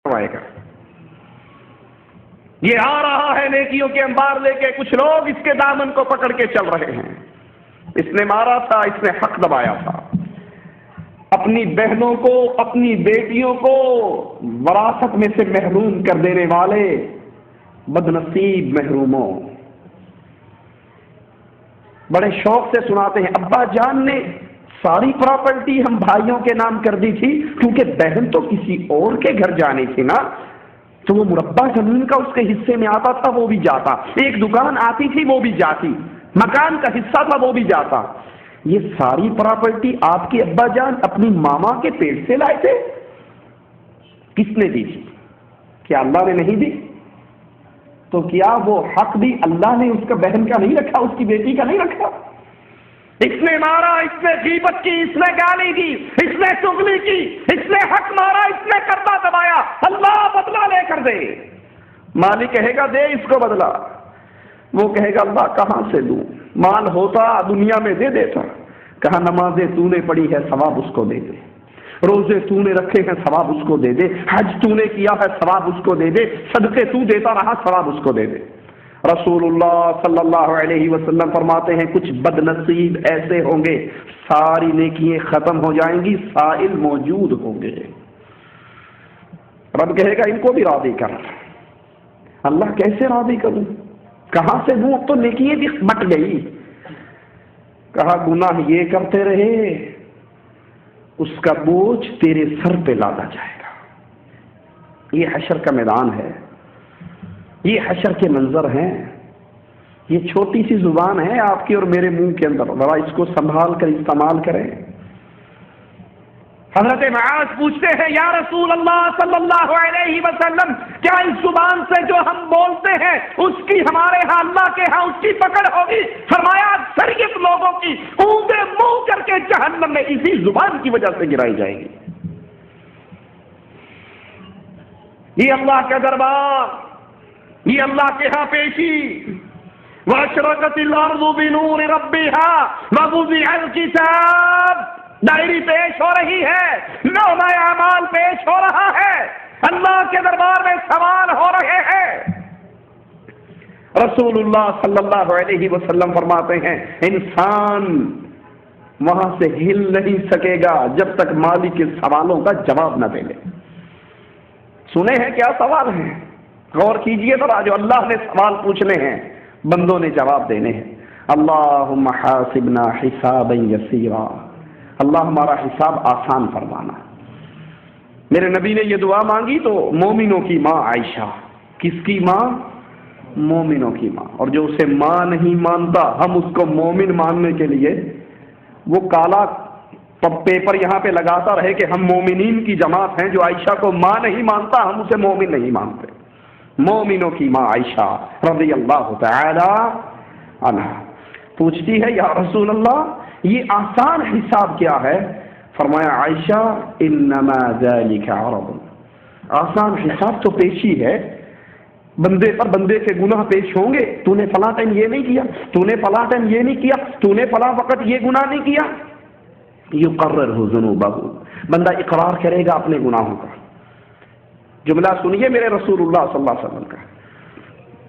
فرمائے گا۔ یہ آ رہا ہے نیکیوں کے انبار لے کے، کچھ لوگ اس کے دامن کو پکڑ کے چل رہے ہیں۔ اس نے مارا تھا، اس نے حق دبایا تھا، اپنی بہنوں کو، اپنی بیٹیوں کو وراثت میں سے محروم کر دینے والے بدنصیب محروموں۔ بڑے شوق سے سناتے ہیں، ابا جان نے ساری پراپرٹی ہم بھائیوں کے نام کر دی تھی، کیونکہ بہن تو کسی اور کے گھر جانی تھی نا، تو وہ مربع زمین کا اس کے حصے میں آتا تھا، وہ بھی جاتا، ایک دکان آتی تھی وہ بھی جاتی، مکان کا حصہ تھا وہ بھی جاتا۔ یہ ساری پراپرٹی آپ کے ابا جان اپنی ماما کے پیٹ سے لائے تھے؟ کس نے دی تھی؟ کیا اللہ نے نہیں دی؟ تو کیا وہ حق بھی اللہ نے اس کا بہن کا نہیں رکھا، اس کی بیٹی کا نہیں رکھا؟ اس نے مارا، اس نے غیبت کی، اس نے گالی دی، اس نے چغلی کی، اس نے حق مارا، اس نے کردہ دبایا، اللہ بدلہ لے کر دے۔ مالک کہے گا دے اس کو بدلہ، وہ کہے گا اللہ کہاں سے دوں، مال ہوتا دنیا میں دے دیتا۔ کہا نمازیں تو نے پڑھی ہے ثواب اس کو دے دے، روزے تو نے رکھے ہیں ثواب اس کو دے دے، حج تو نے کیا ہے ثواب اس کو دے دے، صدقے تو دیتا رہا ثواب اس کو دے دے۔ رسول اللہ صلی اللہ علیہ وسلم فرماتے ہیں کچھ بد نصیب ایسے ہوں گے ساری نیکیاں ختم ہو جائیں گی، سائل موجود ہوں گے۔ رب کہے گا ان کو بھی راضی کر۔ اللہ کیسے راضی کروں، کہاں سے دوں، اب تو نیکیاں بھی بٹ گئی۔ کہا گناہ یہ کرتے رہے اس کا بوجھ تیرے سر پہ لادا جائے گا۔ یہ حشر کا میدان ہے، یہ حشر کے منظر ہیں، یہ چھوٹی سی زبان ہے آپ کی اور میرے منہ کے اندر، ذرا اس کو سنبھال کر استعمال کریں۔ حضرت معاذ پوچھتے ہیں یا رسول اللہ صلی اللہ علیہ وسلم، کیا اس زبان سے جو ہم بولتے ہیں اس کی ہمارے ہاں اللہ کے ہاں اس کی پکڑ ہوگی؟ فرمایا اکثریت لوگوں کی اونگیں منہ کر کے جہنم میں اسی زبان کی وجہ سے گرائی جائے گی۔ یہ اللہ کا دربار، یہ اللہ کے ہاں پیشی۔ وَأَشْرَقَتِ الْأَرْضُ بِنُورِ رَبِّهَا وَوُضِعَ الْكِتَابُ، ڈائری پیش ہو رہی ہے، نامہ اعمال پیش ہو رہا ہے، اللہ کے دربار میں سوال ہو رہے ہیں۔ رسول اللہ صلی اللہ علیہ وسلم فرماتے ہیں انسان وہاں سے ہل نہیں سکے گا جب تک مالک کے سوالوں کا جواب نہ دے لے۔ سنے ہیں کیا سوال ہیں؟ غور کیجئے ذرا، جو اللہ نے سوال پوچھنے ہیں بندوں نے جواب دینے ہیں۔ اللہم حاسبنا حسابا یسیرا، اللہ ہمارا حساب آسان فرمانا۔ میرے نبی نے یہ دعا مانگی تو مومنوں کی ماں عائشہ، کس کی ماں؟ مومنوں کی ماں۔ اور جو اسے ماں نہیں مانتا ہم اس کو مومن ماننے کے لیے وہ کالا پیپر یہاں پہ لگاتا رہے کہ ہم مومنین کی جماعت ہیں، جو عائشہ کو ماں نہیں مانتا ہم اسے مومن نہیں مانتے۔ مومنوں کی ماں عائشہ رضی اللہ تعالی عنہا پوچھتی ہے یا رسول اللہ یہ آسان حساب کیا ہے؟ فرمایا عائشہ انما ذلک عرض، آسان حساب تو پیشی ہے، بندے پر بندے کے گناہ پیش ہوں گے، تو نے فلاں ٹائم یہ نہیں کیا، تو نے فلاں ٹائم یہ نہیں کیا، تو نے فلاں وقت یہ گناہ نہیں کیا۔ یقررہ ذنوبہ، بندہ اقرار کرے گا اپنے گناہوں کا۔ جملہ سنیے میرے رسول اللہ صلی اللہ علیہ وسلم کا۔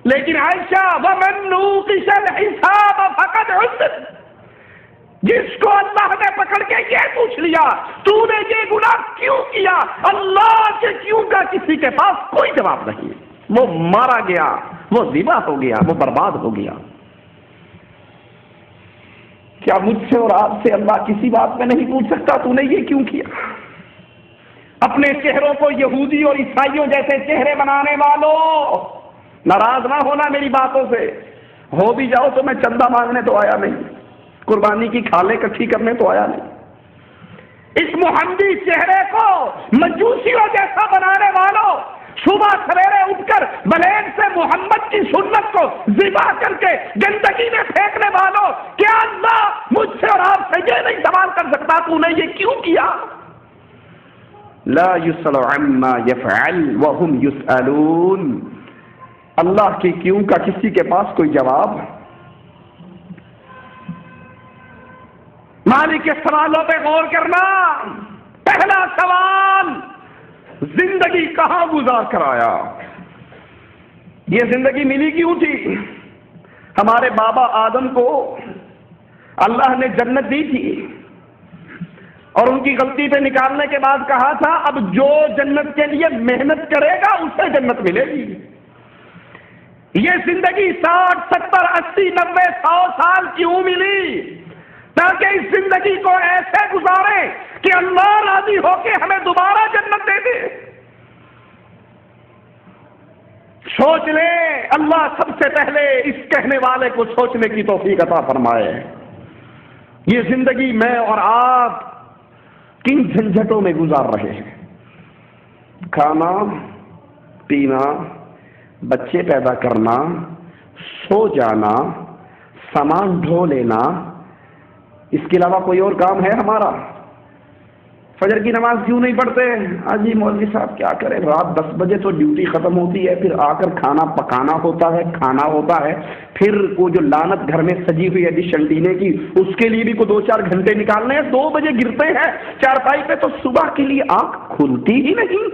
لیکن عائشہ وَمَن نُوقِشَ الْحِسَابَ فَقَدْ عُذِّبَ، جس کو اللہ نے پکڑ کے یہ پوچھ لیا تو نے یہ گناہ کیوں کیا، اللہ کے کیوں کا کسی کے پاس کوئی جواب نہیں، وہ مارا گیا، وہ ذبح ہو گیا، وہ برباد ہو گیا۔ کیا مجھ سے اور آپ سے اللہ کسی بات میں نہیں پوچھ سکتا تو نے یہ کیوں کیا؟ اپنے چہروں کو یہودی اور عیسائیوں جیسے چہرے بنانے والوں، ناراض نہ ہونا میری باتوں سے، ہو بھی جاؤ تو میں چندہ مانگنے تو آیا نہیں، قربانی کی کھالیں اکٹھی کرنے تو آیا نہیں۔ اس محمدی چہرے کو مجوسیوں جیسا بنانے والوں، صبح سویرے اٹھ کر بلیڈ سے محمد کی سنت کو ذبح کر کے گندگی میں پھینکنے والوں، کیا اللہ مجھ سے اور آپ سے یہ نہیں سوال کر سکتا تو نے یہ کیوں کیا؟ لا يسأل عما يفعل وهم يسألون، اللہ کی کیوں کا کسی کے پاس کوئی جواب؟ مالک کے سوالوں پہ غور کرنا۔ پہلا سوال زندگی کہاں گزار کر آیا؟ یہ زندگی ملی کیوں تھی؟ ہمارے بابا آدم کو اللہ نے جنت دی تھی اور ان کی غلطی پہ نکالنے کے بعد کہا تھا اب جو جنت کے لیے محنت کرے گا اسے جنت ملے گی۔ یہ زندگی 60 70 80 90 100 سال کیوں ملی؟ تاکہ اس زندگی کو ایسے گزارے کہ اللہ راضی ہو کے ہمیں دوبارہ جنت دے دے۔ سوچ لے، اللہ سب سے پہلے اس کہنے والے کو سوچنے کی توفیق عطا فرمائے۔ یہ زندگی میں اور آپ کن جھنجھٹوں میں گزار رہے ہیں؟ کھانا پینا، بچے پیدا کرنا، سو جانا، سامان ڈھو لینا، اس کے علاوہ کوئی اور کام ہے ہمارا؟ فجر کی نماز کیوں نہیں پڑھتے؟ جی مولوی صاحب کیا کریں، رات 10 بجے تو ڈیوٹی ختم ہوتی ہے، پھر آ کر کھانا پکانا ہوتا ہے، کھانا ہوتا ہے، پھر وہ جو لعنت گھر میں سجی ہوئی ہے ڈش انٹینے کی، اس کے لیے بھی کو 2-4 گھنٹے نکالنے ہیں۔ 2 بجے گرتے ہیں چارپائی پہ تو صبح کے لیے آنکھ کھلتی ہی نہیں۔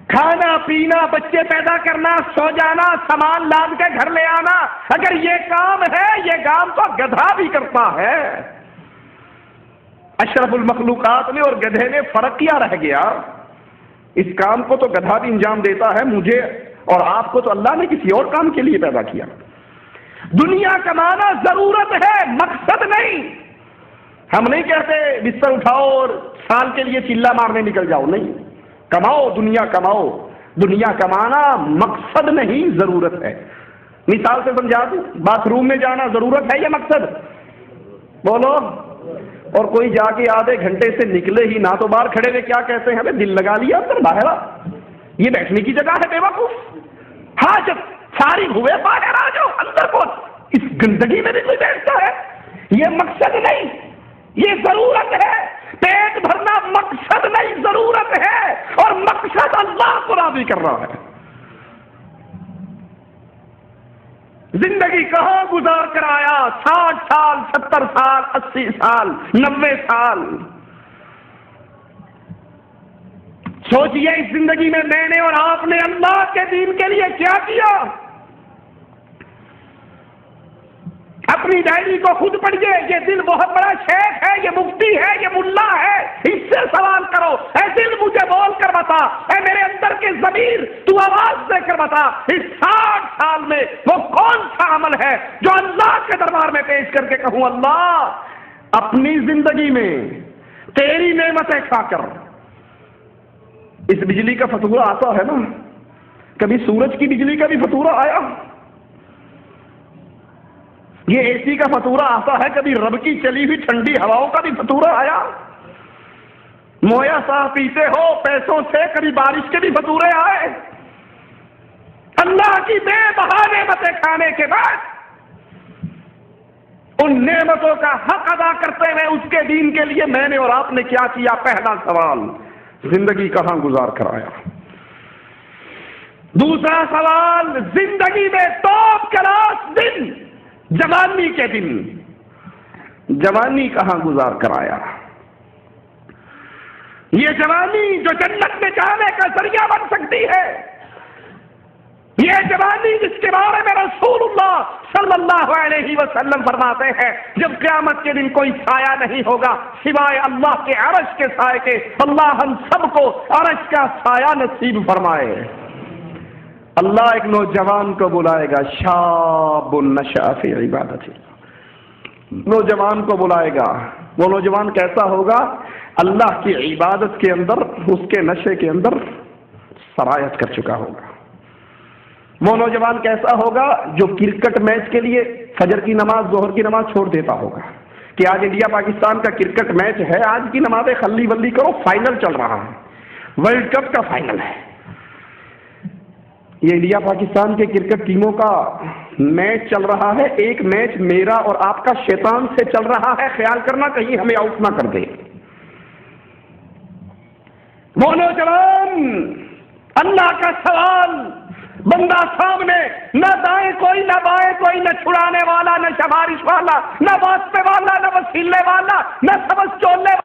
کھانا پینا، بچے پیدا کرنا، سو جانا، سامان لاد کے گھر لے آنا، اگر یہ کام ہے، یہ کام تو گدھا بھی کرتا ہے۔ اشرف المخلوقات میں اور گدھے میں فرق کیا رہ گیا؟ اس کام کو تو گدھا بھی انجام دیتا ہے، مجھے اور آپ کو تو اللہ نے کسی اور کام کے لیے پیدا کیا۔ دنیا کمانا ضرورت ہے، مقصد نہیں۔ ہم نہیں کہتے بستر اٹھاؤ اور سال کے لیے چلا مارنے نکل جاؤ، نہیں، کماؤ، دنیا کماؤ۔ دنیا کمانا مقصد نہیں، ضرورت ہے۔ مثال سے سمجھا دوں، باتھ روم میں جانا ضرورت ہے یا مقصد؟ بولو۔ اور کوئی جا کے آدھے گھنٹے سے نکلے ہی نہ تو باہر کھڑے ہوئے کیا کہتے ہیں؟ ہمیں دل لگا لیا اندر، باہر آ، یہ بیٹھنے کی جگہ ہے بے وقوف، حاجت فارغ ہوئے باہر آ جاؤ، اندر پہنچ۔ اس گندگی میں بھی کوئی بیٹھتا ہے؟ یہ مقصد نہیں، یہ ضرورت ہے۔ پیٹ بھرنا مقصد نہیں، ضرورت ہے، اور مقصد اللہ کو راضی کر رہا ہے۔ زندگی کہاں گزار کر آیا؟ 60 سال، 70 سال، 80 سال، 90 سال۔ سوچئے اس زندگی میں میں نے اور آپ نے اللہ کے دین کے لیے کیا کیا؟ اپنی ڈائری کو خود پڑھیے، یہ دل بہت بڑا شیخ ہے، یہ مفتی ہے، یہ ملا ہے، اس سے سوال کرو، اے دل مجھے بول کر بتا، اے میرے اندر کے ضمیر تو آواز دے کر بتا، اس 60 سال میں وہ کون سا عمل ہے جو اللہ کے دربار میں پیش کر کے کہوں اللہ اپنی زندگی میں تیری نعمتیں کھا کر۔ اس بجلی کا فاتورہ آتا ہے نا، کبھی سورج کی بجلی کا بھی فاتورہ آیا؟ یہ اے سی کا فاتورہ آتا ہے، کبھی رب کی چلی ہوئی ٹھنڈی ہواؤں کا بھی فاتورہ آیا؟ مویا صاحب پیتے ہو پیسوں سے، کبھی بارش کے بھی فاتورے آئے؟ اللہ کی بے بہا نعمتیں کھانے کے بعد ان نعمتوں کا حق ادا کرتے ہوئے اس کے دین کے لیے میں نے اور آپ نے کیا کیا؟ پہلا سوال، زندگی کہاں گزار کر آیا؟ دوسرا سوال، زندگی میں ٹاپ کلاس دن، جوانی کے دن، جوانی کہاں گزار کر آیا؟ یہ جوانی جو جنت میں جانے کا ذریعہ بن سکتی ہے، یہ جوانی جس کے بارے میں رسول اللہ صلی اللہ علیہ وسلم فرماتے ہیں جب قیامت کے دن کوئی سایہ نہیں ہوگا سوائے اللہ کے عرش کے سائے کے، اللہ ہم سب کو عرش کا سایہ نصیب فرمائے۔ اللہ ایک نوجوان کو بلائے گا، شاب نشأ فی عبادت اللہ، نوجوان کو بلائے گا۔ وہ نوجوان کیسا ہوگا؟ اللہ کی عبادت کے اندر، اس کے نشے کے اندر سرایت کر چکا ہوگا۔ وہ نوجوان کیسا ہوگا؟ جو کرکٹ میچ کے لیے فجر کی نماز، ظہر کی نماز چھوڑ دیتا ہوگا کہ آج انڈیا پاکستان کا کرکٹ میچ ہے، آج کی نمازیں خلی بلی کرو، فائنل چل رہا ہے، ورلڈ کپ کا فائنل ہے۔ یہ انڈیا پاکستان کے کرکٹ ٹیموں کا میچ چل رہا ہے، ایک میچ میرا اور آپ کا شیطان سے چل رہا ہے، خیال کرنا کہیں ہمیں آؤٹ نہ کر دے۔ وہ نوجوان، اللہ کا سوال، بندہ سامنے، نہ دائیں کوئی نہ بائیں کوئی، نہ چھڑانے والا، نہ سفارش والا، نہ واسطے والا، نہ وسیلے والا، نہ سبز چولنے والا۔